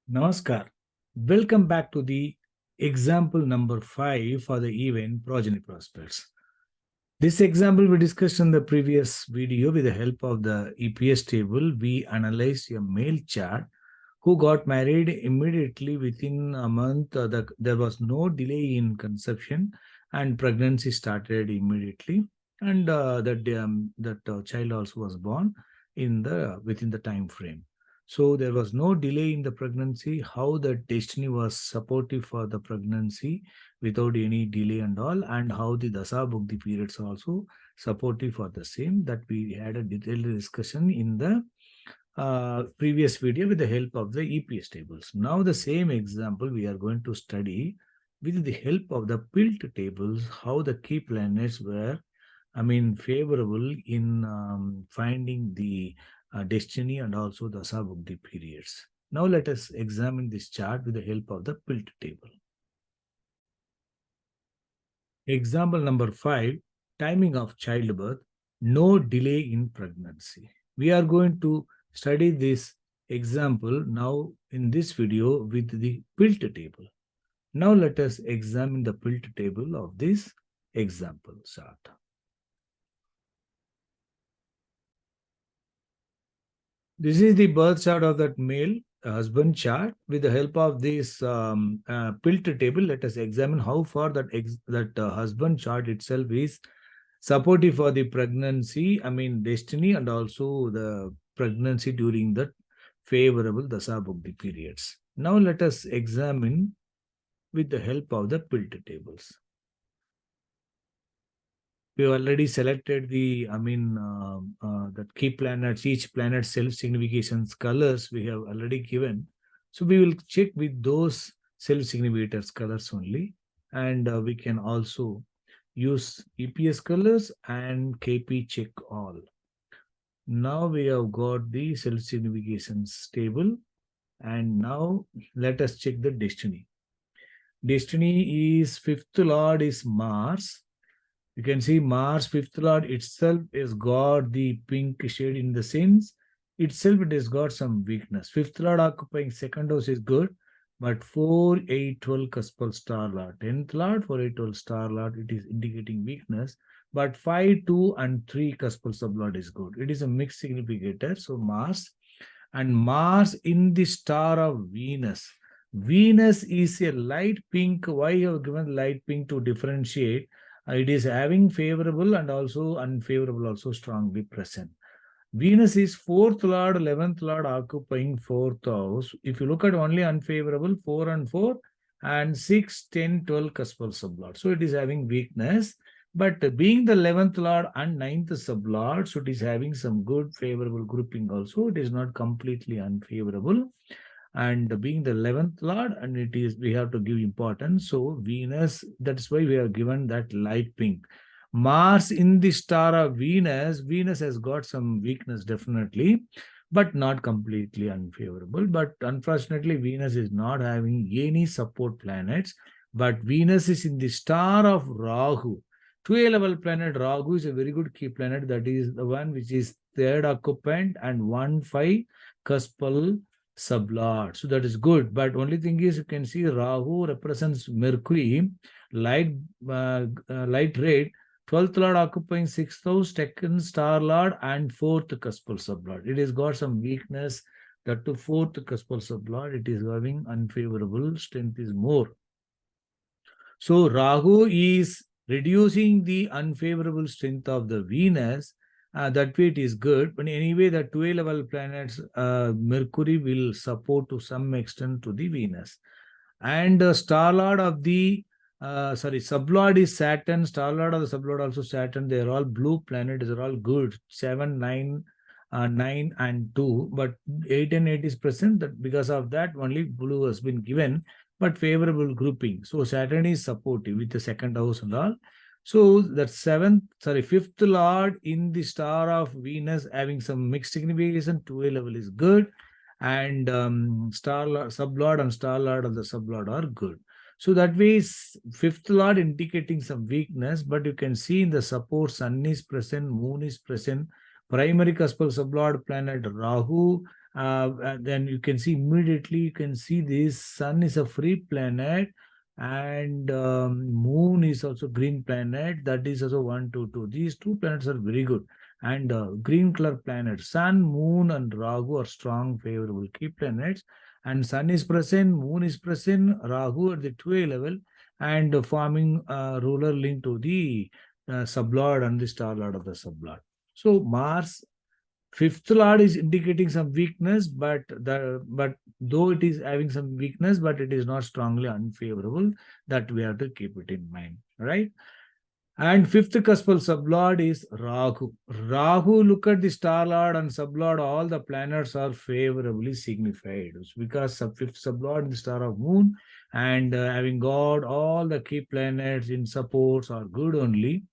Namaskar. Welcome back to the example number 5 for the event Progeny Prospects. This example we discussed in the previous video with the help of the EPS table. We analyzed a male child who got married immediately within a month. There was no delay in conception and pregnancy started immediately. And that child also was born within the time frame. So there was no delay in the pregnancy. How the destiny was supportive for the pregnancy without any delay and all, and how the Dasa Bhukti periods are also supportive for the same, that we had a detailed discussion in the previous video with the help of the EPS tables. Now the same example we are going to study with the help of the PILT tables, how the key planets were, favorable in finding the destiny and also the Sabukti periods. Now let us examine this chart with the help of the PILT table. Example number 5, timing of childbirth, no delay in pregnancy. We are going to study this example now in this video with the PILT table. Now let us examine the PILT table of this example chart. This is the birth chart of that male husband chart. With the help of this PILT table, let us examine how far that husband chart itself is supportive for the pregnancy, destiny, and also the pregnancy during the favorable Dasa Bhukti periods. Now let us examine with the help of the PILT tables. We already selected the, the key planets, each planet self-significations colors we have already given. So we will check with those self-significators colors only. And we can also use EPS colors and KP check all. Now we have got the self-significations table. And now let us check the destiny. Destiny is fifth lord is Mars. You can see Mars, fifth lord itself has got the pink shade in the sense. Itself it has got some weakness. Fifth lord occupying second house is good, but 4, 8, 12 cuspal star lord. 10th lord, 4, 8, 12 star lord, it is indicating weakness. But 5, 2, and 3 cuspal sublord is good. It is a mixed significator. So Mars and Mars in the star of Venus. Venus is a light pink. Why I have given light pink to differentiate? It is having favorable and also unfavorable also strongly present. Venus is 4th lord, 11th lord occupying 4th house. If you look at only unfavorable, 4 and 4 and 6, 10, 12 cuspal sublord. So it is having weakness. But being the 11th lord and 9th sublord, so it is having some good favorable grouping also. It is not completely unfavorable. And being the 11th lord, and it is, we have to give importance. So Venus, that's why we have given that light pink. Mars in the star of Venus, Venus has got some weakness definitely, but not completely unfavorable. But unfortunately, Venus is not having any support planets, but Venus is in the star of Rahu. 2A level planet Rahu is a very good key planet. That is the one which is third occupant and 1-5 cuspal sublord. So that is good. But only thing is, you can see Rahu represents Mercury, light red, 12th lord occupying 6th house, second star lord, and 4th cuspal sublord. It has got some weakness. That to 4th cuspal sublord, it is having unfavorable, strength is more. So Rahu is reducing the unfavorable strength of the Venus. That way it is good. But anyway, the 2A level planets, Mercury will support to some extent to the Venus. And the star lord of the, sublord is Saturn. Star lord of the sublord also Saturn. They are all blue planets. They are all good. 7, 9, 9 and 2. But 8 and 8 is present. That because of that, only blue has been given, but favorable grouping. So Saturn is supportive with the second house and all. So that fifth lord in the star of Venus having some mixed signification, 2A level is good. And sublord and star lord of the sublord are good. So that way, fifth lord indicating some weakness, but you can see in the support, sun is present, moon is present, primary cuspal sublord planet Rahu then you can see immediately, you can see this sun is a free planet, and moon is also green planet. That is also 1, 2, 2. These two planets are very good. And green color planets, sun, moon, and Rahu are strong, favorable key planets. And sun is present, moon is present, Rahu at the 2A level, and forming a ruler link to the sublord and the star lord of the sublord. So Mars fifth lord is indicating some weakness, but though it is having some weakness, but it is not strongly unfavorable. That we have to keep it in mind, right? And fifth cuspal sublord is Rahu. Rahu, look at the star lord and sublord, all the planets are favorably signified. It's because fifth sublord in the star of moon, and having got all the key planets in supports are good only.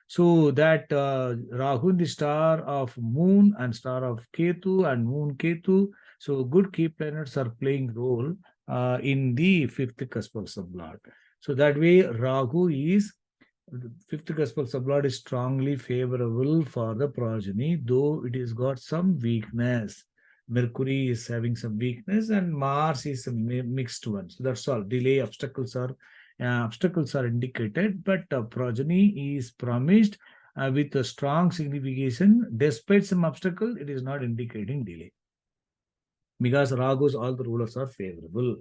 So that Rahu in the star of moon and star of Ketu and moon Ketu, so good key planets are playing role in the fifth cuspal sublord. So that way Rahu is, the fifth cuspal sublord is strongly favorable for the progeny, though it has got some weakness. Mercury is having some weakness, and Mars is a mixed one. So that's all. Delay obstacles are indicated, but progeny is promised with a strong signification. Despite some obstacle, it is not indicating delay, because Ragu's all the rulers are favorable.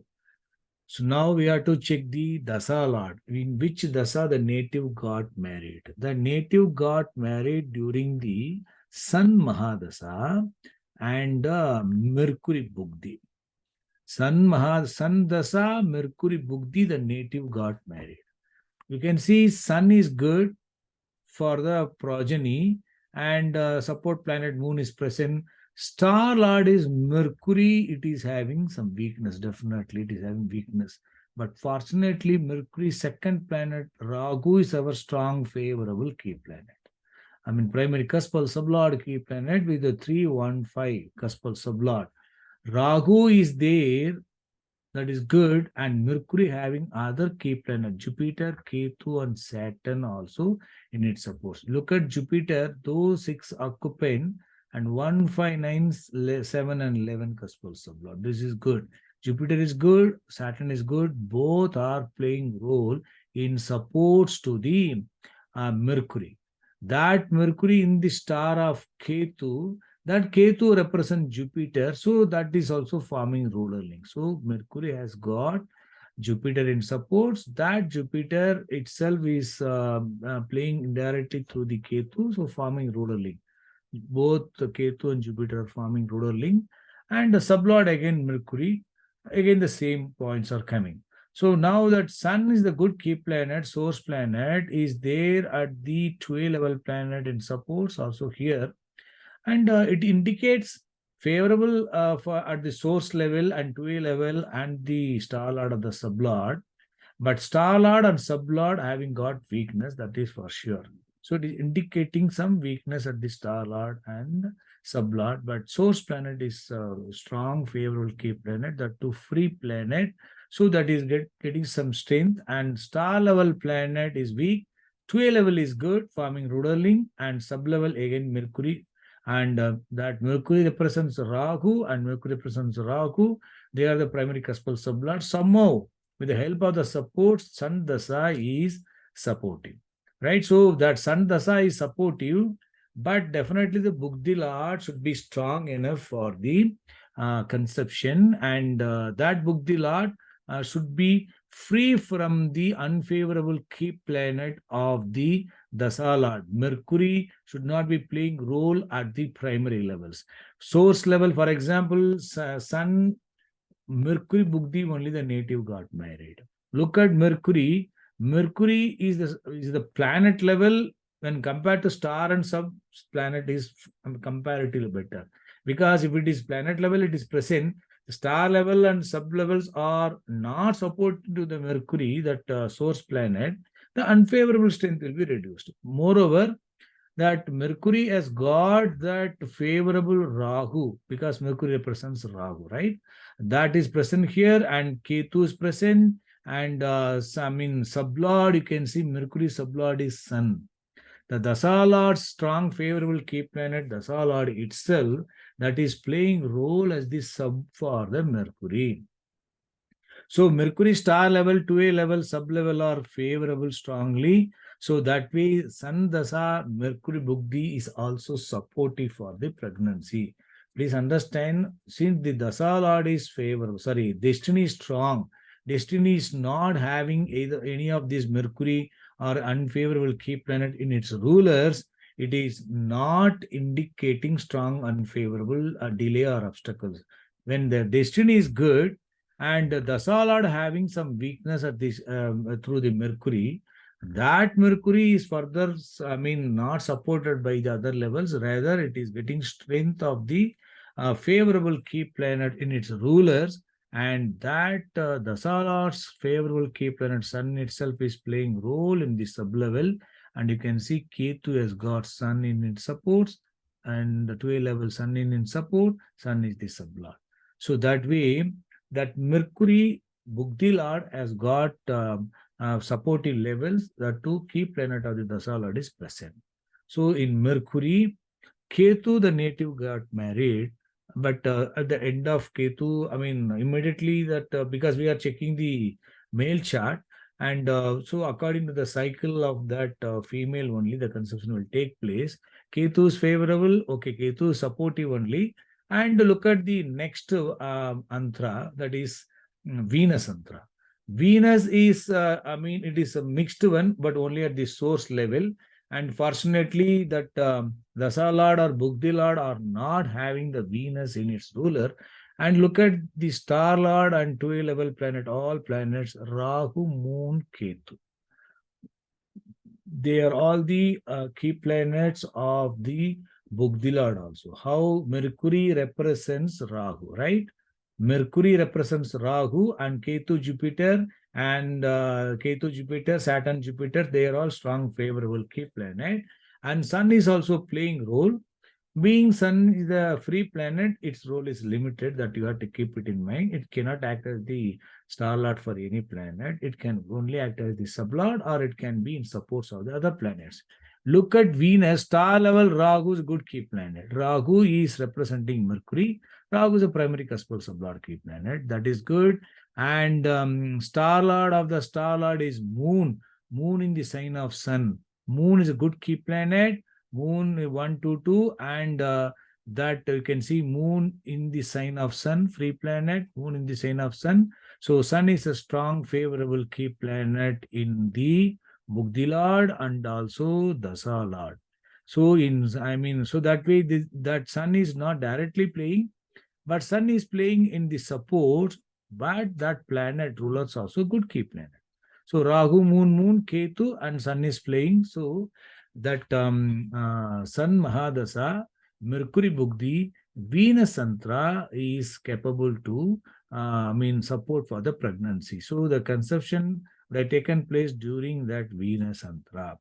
So now we have to check the Dasa Lord. In which Dasa the native got married? The native got married during the Sun Mahadasa and Mercury Bugdi. Sun Dasa, Mercury Bugdi, the native got married. You can see Sun is good for the progeny, and support planet Moon is present. Star Lord is Mercury. It is having some weakness. Definitely, it is having weakness. But fortunately, Mercury's second planet, Rahu, is our strong, favorable key planet. I mean, primary cuspal sublord key planet with the 315 cuspal sublord. Rahu is there, that is good, and Mercury having other key planet, Jupiter, Ketu, and Saturn also in its supports. Look at Jupiter, those 6 occupant, and 1, 5, 9, 7, and 11 cuspal sublord. This is good. Jupiter is good, Saturn is good. Both are playing role in supports to the Mercury. That Mercury in the star of Ketu, that Ketu represents Jupiter, so that is also forming ruler link. So Mercury has got Jupiter in supports. That Jupiter itself is playing indirectly through the Ketu, so forming ruler link. Both the Ketu and Jupiter are forming ruler link. And the sublord again Mercury, again the same points are coming. So now that Sun is the good key planet, source planet, is there at the 2A level planet in supports also here. And it indicates favorable for at the source level and 2A level and the star lord of the sublord. But star lord and sublord having got weakness, that is for sure. So it is indicating some weakness at the star lord and sublord, but source planet is strong, favorable key planet, that to free planet. So that is getting some strength, and star level planet is weak. 2A level is good, forming ruler link, and sub level again Mercury. And that Mercury represents Rahu and Mercury represents Rahu. They are the primary cuspal sublord. Somehow, with the help of the support, Sun Dasa is supportive, right? So that Sun Dasa is supportive, but definitely the Bugdi Lord should be strong enough for the conception, and that Bugdi Lord should be free from the unfavorable key planet of the Dasa Lord. Mercury should not be playing role at the primary levels. Source level, for example, Sun, Mercury Bugdi, only the native got married. Look at Mercury. Mercury is the planet level when compared to star and sub planet is comparatively better. Because if it is planet level, it is present. The star level and sub levels are not supporting to the Mercury, that source planet. The unfavorable strength will be reduced. Moreover, that Mercury has got that favorable Rahu, because Mercury represents Rahu, right? That is present here, and Ketu is present, and sublord, you can see Mercury sublord is Sun. The Dasa Lord, strong favorable key planet, Dasa Lord itself, that is playing role as the sub for the Mercury. So Mercury star level, 2A level, sub level are favorable strongly. So that way, Sun Dasa, Mercury Bugdi is also supportive for the pregnancy. Please understand, since the Dasa Lord is favorable, sorry, destiny is strong. Destiny is not having either any of these Mercury or unfavorable key planet in its rulers. It is not indicating strong unfavorable delay or obstacles. When the destiny is good, and the Dasa Lord having some weakness at this through the Mercury, that Mercury is further, I mean, not supported by the other levels. Rather, it is getting strength of the favorable key planet in its rulers, and that Dasa Lord's favorable key planet Sun itself is playing role in the sublevel. And you can see Ketu has got Sun in its supports, and the 2A level Sun in its support. Sun is the sublord. So that way, that Mercury Bugdi Lord has got supportive levels. The two key planet of the Dasa Lord is present. So in Mercury, Ketu, the native, got married, but at the end of Ketu, I mean, immediately that because we are checking the male chart, and so according to the cycle of that female only, the conception will take place. Ketu is favorable, okay, Ketu is supportive only. And look at the next antra, that is Venus antra. Venus is, I mean, it is a mixed one, but only at the source level. And fortunately, that Dasa Lord or Bugdi Lord are not having the Venus in its ruler. And look at the Star Lord and 2A level planet, all planets, Rahu, Moon, Ketu. They are all the key planets of the Bugdi Lord also. How Mercury represents Rahu, right? Mercury represents Rahu, and Ketu Jupiter, and Ketu Jupiter, Saturn Jupiter, they are all strong favorable key planet. And Sun is also playing role. Being Sun is a free planet, its role is limited, that you have to keep it in mind. It cannot act as the star lord for any planet. It can only act as the sublord, or it can be in supports of the other planets. Look at Venus, star level Rahu is a good key planet. Rahu is representing Mercury. Rahu is a primary cuspal sublord key planet. That is good. And star lord of the star lord is Moon. Moon in the sign of Sun. Moon is a good key planet. Moon 1 to 2, and that you can see Moon in the sign of Sun, free planet, Moon in the sign of Sun. So Sun is a strong favorable key planet in the Bugdi Lord and also Dasa Lord. So so that way that Sun is not directly playing, but Sun is playing in the support, but that planet rulers also good key planet. So Rahu, Moon, Ketu, and Sun is playing. So that Sun Mahadasa, Mercury Bugdi, Venus Antra is capable to support for the pregnancy. So the conception would have taken place during that Venus Antra.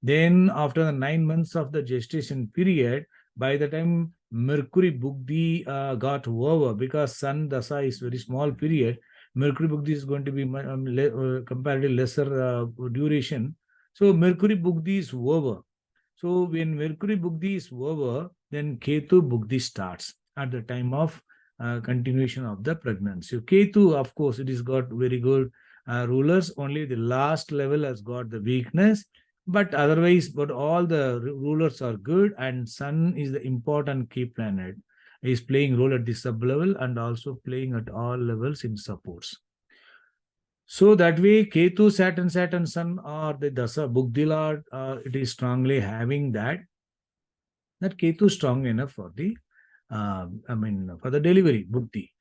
Then after the 9 months of the gestation period, by the time Mercury Bugdi got over, because Sun Dasa is very small period, Mercury Bugdi is going to be comparatively lesser duration. So Mercury Bugdi is over. So when Mercury Bugdi is over, then Ketu Bugdi starts at the time of continuation of the pregnancy. So Ketu, of course, it has got very good rulers. Only the last level has got the weakness. But otherwise, but all the rulers are good, and Sun is the important key planet. Is playing role at the sub level and also playing at all levels in supports. So that way, Ketu, Saturn, Sun, or the Dasa, Bugdi Lord, it is strongly having that Ketu is strong enough for the, for the delivery, Bugdi.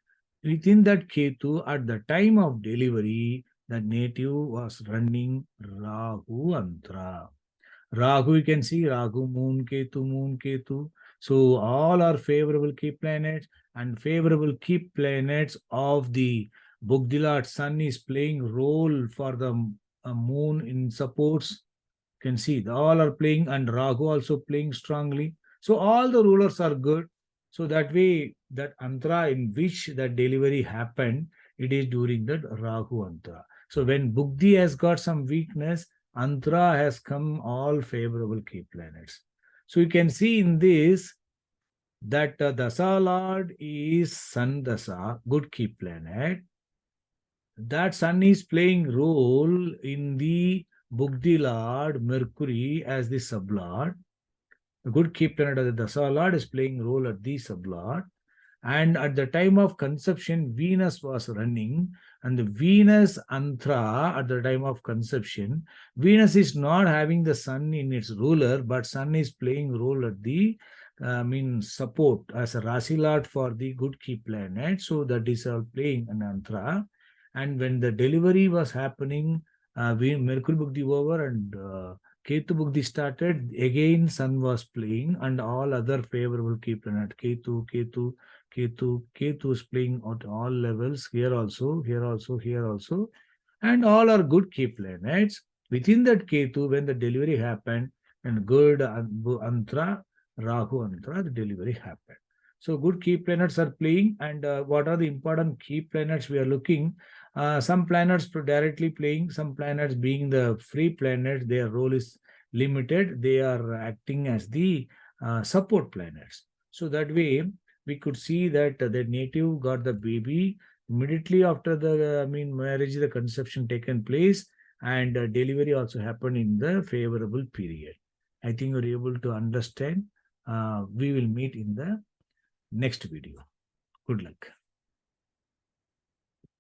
Within that Ketu, at the time of delivery, the native was running Rahu Antra. Rahu, you can see Rahu, Moon, Ketu. So all are favorable key planets, and favorable key planets of the Bugdilat Sun is playing role for the Moon in supports. You can see all are playing, and Rahu also playing strongly. So all the rulers are good. So that way, that Antra in which that delivery happened, it is during that Rahu Antra. So when Bugdi has got some weakness, Antra has come all favorable key planets. So you can see in this that Dasa Lord is Sun Dasa, good key planet. That Sun is playing role in the Bugdi Lord, Mercury as the sublord. The good key planet of the Dasa Lord is playing role at the sublord. And at the time of conception, Venus was running, and the Venus Antra at the time of conception, Venus is not having the Sun in its ruler, but Sun is playing role at the support as a Rasi Lord for the good key planet. So that is all playing an Antra. And when the delivery was happening, Mercury booked the over and Ketu Bugdi started, again Sun was playing and all other favorable key planet, Ketu is playing at all levels, here also, here also, here also, and all are good key planets. Within that Ketu, when the delivery happened, and good Antra, Rahu Antra, the delivery happened. So good key planets are playing, and what are the important key planets we are looking? Some planets directly playing, some planets being the free planets, their role is limited. They are acting as the support planets. So that way, we could see that the native got the baby immediately after the marriage, the conception taken place, and delivery also happened in the favorable period. I think you're able to understand. We will meet in the next video. Good luck.